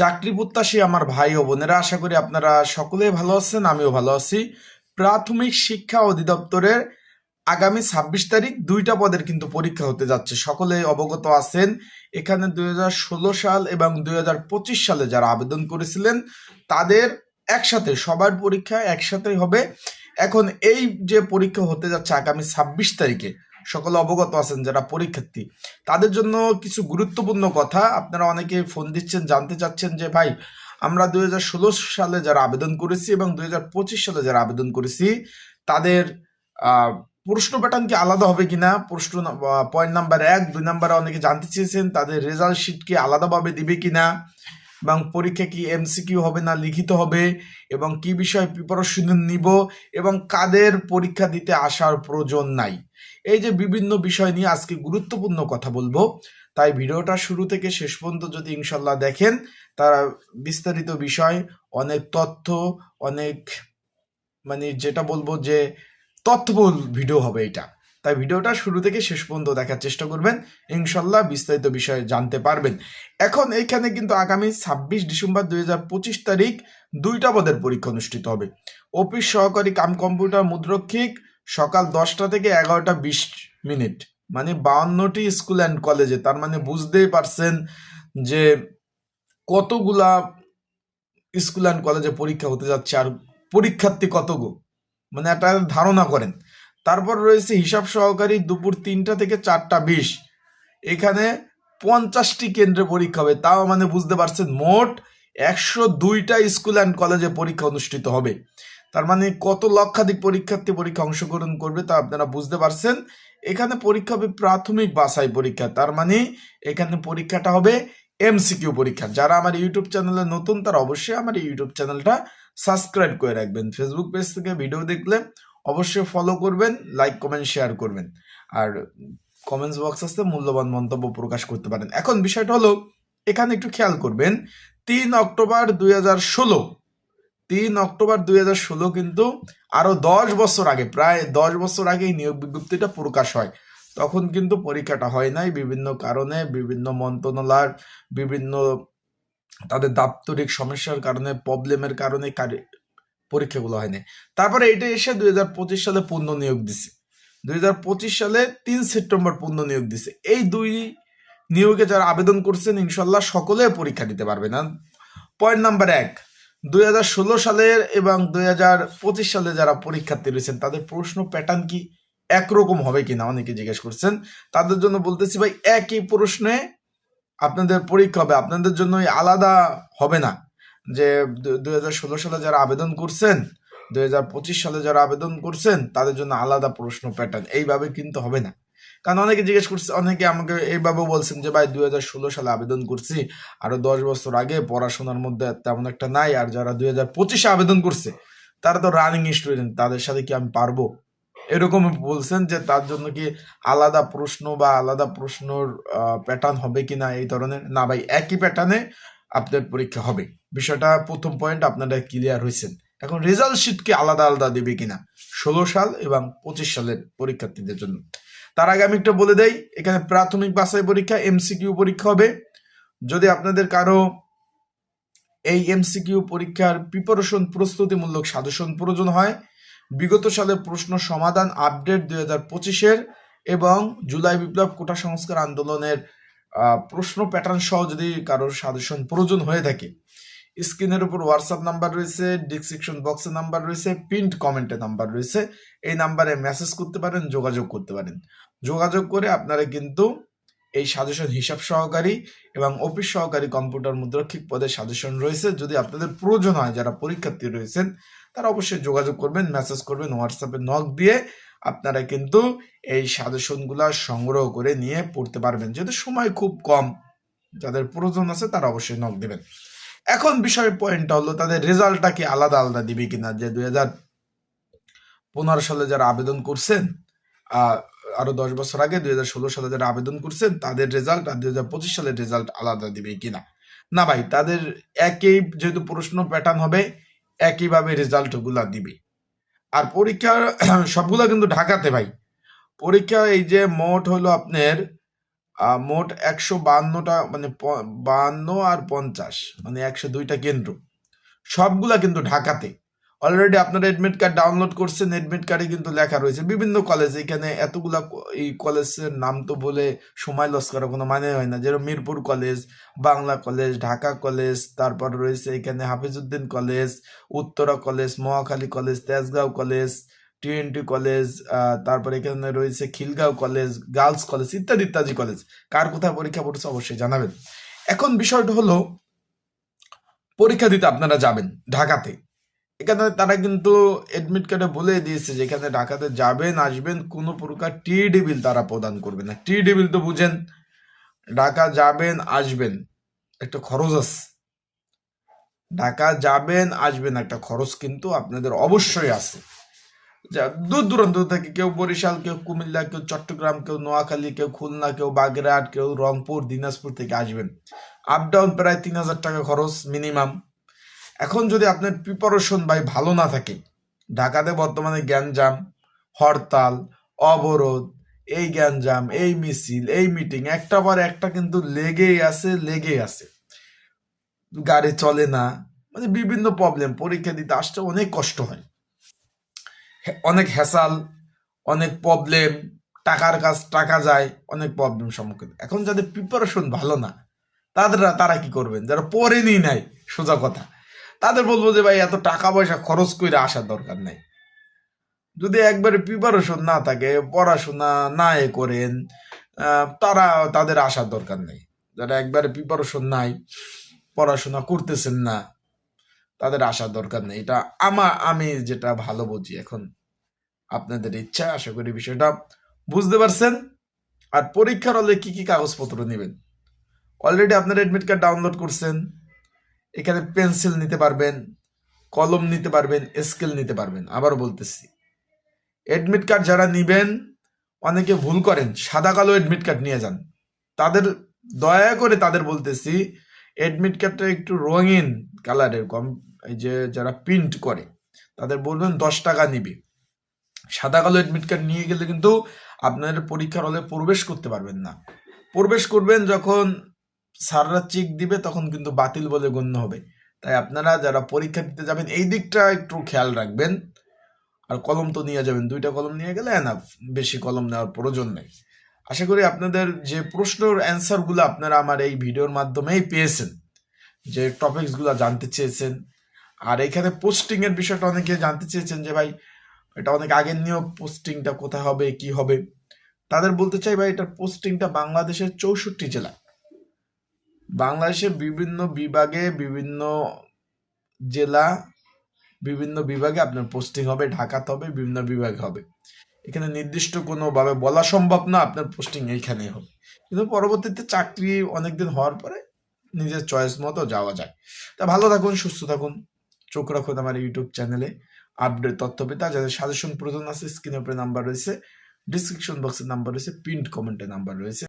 চাকরি প্রত্যাশী আমার ভাই ও বোনেরা, আশা করি আপনারা সকলেই ভালো আছেন, আমিও ভালো আছি। প্রাথমিক শিক্ষা অধিদপ্তরের আগামী 26 তারিখ 2টা পদের কিন্তু পরীক্ষা হতে যাচ্ছে, সকলে অবগত আছেন। এখানে 2016 সাল এবং 2025 সালে যারা আবেদন করেছিলেন তাদের একসাথে সবার পরীক্ষা একসাথেই হবে। এখন এই যে পরীক্ষা হতে যাচ্ছে আগামী 26 তারিখে, সকলে অবগত আছেন যারা পরীক্ষার্থী, তাদের জন্য কিছু গুরুত্বপূর্ণ কথা। আপনারা অনেকে ফোন দিচ্ছেন, জানতে চাচ্ছেন যে ভাই, আমরা 2016 সালে যারা আবেদন করেছি এবং 2025 সালে যারা আবেদন করেছি তাদের প্রশ্ন প্যাটার্ন কি আলাদা হবে কিনা। প্রশ্ন পয়েন্ট নাম্বার 1, 2 নাম্বারে অনেকে জানতে চেয়েছেন তাদের রেজাল্ট শিট কি আলাদাভাবে দিবে কিনা, এবং পরীক্ষা কি এমসিকিউ হবে না লিখিত হবে, এবং কি বিষয়ে প্রিপারেশন নিব, এবং কাদের পরীক্ষা দিতে আসার প্রয়োজন নাই। এই যে বিভিন্ন বিষয় নিয়ে আজকে গুরুত্বপূর্ণ কথা বলবো, তাই ভিডিওটা শুরু থেকে শেষ পর্যন্ত যদি ইনশাল্লাহ দেখেন, তারা বিস্তারিত বিষয়, অনেক তথ্য, অনেক যেটা বলবো যে তথ্যবহুল ভিডিও হবে এটা। তাই ভিডিওটা শুরু থেকে শেষ পর্যন্ত দেখার চেষ্টা করবেন, ইনশাল্লাহ বিস্তারিত বিষয়ে জানতে পারবেন। এখন এইখানে কিন্তু আগামী 26 ডিসেম্বর 2025 তারিখ 2টা পদের পরীক্ষা অনুষ্ঠিত হবে। অফিস সহকারী কাম কম্পিউটার মুদ্রক্ষিক, সকাল 10টা থেকে 11টা 20 মিনিট, 52টি স্কুল অ্যান্ড কলেজে। তার বুঝতেই পারছেন যে কতগুলা স্কুল অ্যান্ড কলেজে পরীক্ষা হতে যাচ্ছে আর পরীক্ষার্থী কতগো, একটা ধারণা করেন। তারপর রয়েছে হিসাব সহকারী, দুপুর 3টা থেকে 4টা 20, এখানে 50টি কেন্দ্রে পরীক্ষা হবে। তাও বুঝতে পারছেন মোট 102টা স্কুল অ্যান্ড কলেজে পরীক্ষা অনুষ্ঠিত হবে। তার কত লক্ষাধিক পরীক্ষার্থী পরীক্ষা অংশগ্রহণ করবে তা আপনারা বুঝতে পারছেন। এখানে পরীক্ষা হবে প্রাথমিক বাছাই পরীক্ষা, তার এখানে পরীক্ষাটা হবে এমসিকিউ পরীক্ষা। যারা আমার ইউটিউব চ্যানেলে নতুন তারা অবশ্যই আমার ইউটিউব চ্যানেলটা সাবস্ক্রাইব করে রাখবেন। ফেসবুক পেজ থেকে ভিডিও দেখলে অবশ্যই ফলো করবেন, লাইক কমেন্ট শেয়ার করবেন, আর কমেন্টস বক্স আসতে মূল্যবান মন্তব্য প্রকাশ করতে পারেন। এখন বিষয়টা হলো, এখানে একটু খেয়াল করবেন, 3 অক্টোবর 2016 কিন্তু আরো 10 বছর আগে, প্রায় 10 বছর আগে নিয়োগ বিজ্ঞপ্তিটা প্রকাশ হয়। তখন কিন্তু পরীক্ষাটা হয় নাই, বিভিন্ন কারণে, বিভিন্ন মন্ত্রণালয়, বিভিন্ন তাদের দাপ্তরিক সমস্যার কারণে, প্রবলেমের কারণে পরীক্ষাগুলো হয়নি। তারপরে এটা এসে 2025 সালে পূর্ণ নিয়োগ দিছে। 2025 সালে 3 সেপ্টেম্বর পূর্ণ নিয়োগ দিছে। এই 2 নিয়োগে যারা আবেদন করছেন ইনশাল্লাহ সকলে পরীক্ষা দিতে পারবেন। পয়েন্ট নাম্বার 1, 2016 সালের এবং 2025 সালে যারা পরীক্ষার্থী রয়েছেন তাদের প্রশ্ন প্যাটার্ন কি একরকম হবে কিনা অনেকে জিজ্ঞেস করছেন। তাদের জন্য বলতেছি ভাই, একই প্রশ্নে আপনাদের পরীক্ষা হবে, আপনাদের জন্য আলাদা হবে না। যে 2016 সালে যারা আবেদন করছেন, 2025 সালে যারা আবেদন করছেন তাদের জন্য আলাদা প্রশ্ন প্যাটার্ন, এইভাবে কিন্তু হবে না। কারণ অনেকে জিজ্ঞেস করছে, অনেকে আমাকে এইভাবে বলছেন যে ভাই 2016 সালে আবেদন করছি, আরো 10 বছর আগে, পড়াশোনার মধ্যে তেমন একটা নাই, আর যারা 2025 আবেদন করছে তারা তো রানিং স্টুডেন্ট, তাদের সাথে কি আমি পারবো, এরকম বলছেন। যে তার জন্য কি আলাদা প্রশ্ন বা আলাদা প্রশ্নর প্যাটার্ন হবে কিনা এই ধরনের। না ভাই, একই প্যাটার্নে আপনাদের পরীক্ষা হবে। বিষয়টা প্রথম পয়েন্ট আপনারা ক্লিয়ার হয়েছেন। এখন রেজাল্ট শিট কি আলাদা আলাদা দেবে কিনা 16 সাল এবং 25 সালের পরীক্ষার্থীদের জন্য, তার আগে আমি একটা বলে দেই, এখানে প্রাথমিক বাছাই পরীক্ষা এমসিকিউ পরীক্ষা হবে। যদি আপনাদের কারো এই এমসিকিউ পরীক্ষার প্রিপারেশন প্রস্তুতিমূলক সাজেশন প্রয়োজন হয়, বিগত সালের প্রশ্ন সমাধান আপডেট 2025-এর এবং জুলাই বিপ্লব কোটা সংস্কার আন্দোলনের প্রশ্ন প্যাটার্ন সহ যদি কারোর সাজেশন প্রয়োজন হয়ে থাকে, স্ক্রিনের উপর হোয়াটসঅ্যাপ নাম্বার রয়েছে, ডিসক্রিপশন বক্সে নাম্বার রয়েছে, পিন্ড কমেন্টে নাম্বার রয়েছে, এই নাম্বারে মেসেজ করতে পারেন, যোগাযোগ করতে পারেন। যোগাযোগ করে আপনারা কিন্তু এই সাজেশন হিসাব সহকারী এবং অফিস সহকারী কম্পিউটার মুদ্রাক্ষিক পদের সাজেশন রয়েছে, যদি আপনাদের প্রয়োজন হয়, যারা পরীক্ষার্থী রয়েছেন তারা অবশ্যই যোগাযোগ করবেন, মেসেজ করবেন, হোয়াটসঅ্যাপে নক দিয়ে আপনারা কিন্তু এই সাজেশনগুলা সংগ্রহ করে নিয়ে পড়তে পারবেন। যেহেতু সময় খুব কম, যাদের প্রয়োজন আছে তারা অবশ্যই নক দেবেন। এখন বিষয়ের পয়েন্টটা হলো, তাদের রেজাল্টটা কি আলাদা আলাদা দিবে কিনা। যে 2015 সালে যারা আবেদন করছেন, আরো 10 বছর আগে 2016 সালে যারা আবেদন করছেন তাদের রেজাল্ট আর 2025 সালের রেজাল্ট আলাদা দিবে কিনা। না ভাই, তাদের একই, যেহেতু প্রশ্ন প্যাটার্ন হবে, একইভাবে রেজাল্ট গুলা দিবে। আর পরীক্ষার সবগুলা কিন্তু ঢাকাতে ভাই। পরীক্ষা এই যে মোট হলো আপনার মোট 152টা, মানে 52 আর 50, মানে 102টা কেন্দ্র, সবগুলা কিন্তু ঢাকাতে। অলরেডি আপনারা এডমিট কার্ড ডাউনলোড করছেন, এডমিট কার্ডে কিন্তু লেখা রয়েছে বিভিন্ন কলেজ। এখানে এতগুলা এই কলেজের নাম তো বলে সময় লস করার কোনো মানে হয় না। যেরকম Mirpur college, Bangla college, Dhaka college, তারপর রয়েছে এখানে Hafizuddin college, Uttara college, Mohakhali college, Tejgaon college, TNT college, তারপর এখানে রয়েছে খিলগাঁও কলেজ, গার্লস কলেজ, ইত্যাদি ইত্যাদি কলেজ। কার কোথায় পরীক্ষা পড়ছে অবশ্যই জানাবেন। এখন বিষয়টা হলো, পরীক্ষা দিতে আপনারা যাবেন ঢাকাতে। এখানে তারা কিন্তু এডমিট কার্ডে বলে দিয়েছে যে এখানে ঢাকাতে যাবেন আসবেন, কোনো প্রকার টিডি বিল তারা প্রদান করবে না। টিডি বিল তো বুঝেন, ঢাকা যাবেন আসবেন একটা খরচ আছে। ঢাকা যাবেন আসবেন একটা খরচ কিন্তু আপনাদের অবশ্যই আছে। যা দূর দূরান্ত থেকে, কেউ বরিশাল, কেউ কুমিল্লা, কেউ চট্টগ্রাম, কেউ নোয়াখালী, কেউ খুলনা, কেউ বাগেরহাট, কেউ রংপুর, দিনাজপুর থেকে আসবেন, আপ ডাউন প্রায় 3,000 টাকা খরচ মিনিমাম। এখন যদি আপনার প্রিপারেশন ভাই ভালো না থাকে, ঢাকাতে বর্তমানে গ্যাঞ্জাম, হরতাল, অবরোধ, এই গ্যাঞ্জাম, এই মিছিল, এই মিটিং, একটা পর একটা কিন্তু লেগেই আছে। গাড়ি চলে না, মানে বিভিন্ন প্রবলেম। পরীক্ষা দিতে আসতে অনেক কষ্ট হয়, অনেক হ্যাসাল, অনেক প্রবলেম, টাকার কাজ টাকা যায়, অনেক প্রবলেম সম্মুখীন। এখন যাদের প্রিপারেশন ভালো না, তারা কি করবেন? যারা পড়েনি নাই, সোজা কথা, তাদের বলবো যে ভাই এত টাকা পয়সা খরচ করে আসার দরকার নাই। যদি একবারে প্রিপারেশন না থাকে, পড়াশোনা না করেন, তাদের আসার দরকার নেই। যারা একবারে প্রিপারেশন নাই, পড়াশোনা করতেছেন না, তাদের আসার দরকার নেই। এটা আমি যেটা ভালো বুঝি। এখন আপনাদের ইচ্ছা, আশা করি বিষয়টা বুঝতে পারছেন। আর পরীক্ষার হলে কি কি কাগজপত্র নেবেন, অলরেডি আপনারা এডমিট কার্ড ডাউনলোড করছেন। এখানে পেন্সিল নিতে পারবেন, কলম নিতে পারবেন, স্কেল নিতে পারবেন। আবার বলতেছি, এডমিট কার্ড যারা নিবেন, অনেকে ভুল করেন, সাদা কালো এডমিট কার্ড নিয়ে যান। দয়া করে তাদের বলতেছি, এডমিট কার্ডটা একটু রঙিন কালারের, এই যে যারা প্রিন্ট করে তাদের বলবেন 10 টাকা নিবে। সাদা কালো এডমিট কার্ড নিয়ে গেলে কিন্তু আপনাদের পরীক্ষার হলে প্রবেশ করতে পারবেন না। প্রবেশ করবেন যখন স্যাররা চেক দিবে, তখন কিন্তু বাতিল বলে গণ্য হবে। তাই আপনারা যারা পরীক্ষা দিতে যাবেন এই দিকটা একটু খেয়াল রাখবেন। আর কলম তো নিয়ে যাবেন, 2টা কলম নিয়ে গেলে এনাফ, বেশি কলম নেওয়ার প্রয়োজন নেই। আশা করি আপনাদের যে প্রশ্নের অ্যান্সারগুলো আপনারা আমার এই ভিডিওর মাধ্যমেই পেয়েছেন, যে টপিকসগুলো জানতে চেয়েছেন। আর এখানে পোস্টিং এর বিষয়টা অনেকে জানতে চেয়েছেন যে ভাই এটা অনেক আগের নিয়োগ, পোস্টিংটা কোথায় হবে, কি হবে। তাদের বলতে চাই ভাই, এটার পোস্টিংটা বাংলাদেশের 64 জেলা, বাংলাদেশের বিভিন্ন বিভাগে, বিভিন্ন জেলা, বিভিন্ন বিভাগে আপনার পোস্টিং হবে। ঢাকাতে হবে, বিভিন্ন বিভাগে হবে। এখানে নির্দিষ্ট কোনোভাবে বলা সম্ভব না আপনার পোস্টিং এইখানে হবে, কিন্তু পরবর্তীতে চাকরি অনেকদিন হওয়ার পরে নিজের চয়েস মতো যাওয়া যায়। তা ভালো থাকুন, সুস্থ থাকুন, চোখ রাখুন আমার ইউটিউব চ্যানেলে। আপডেট তথ্য পেতে যাদের সাজেশন প্রয়োজন আছে, স্ক্রিনের উপরে নাম্বার রয়েছে, ডিসক্রিপশন বক্সের নাম্বার রয়েছে, পিন্ড কমেন্টের নাম্বার রয়েছে।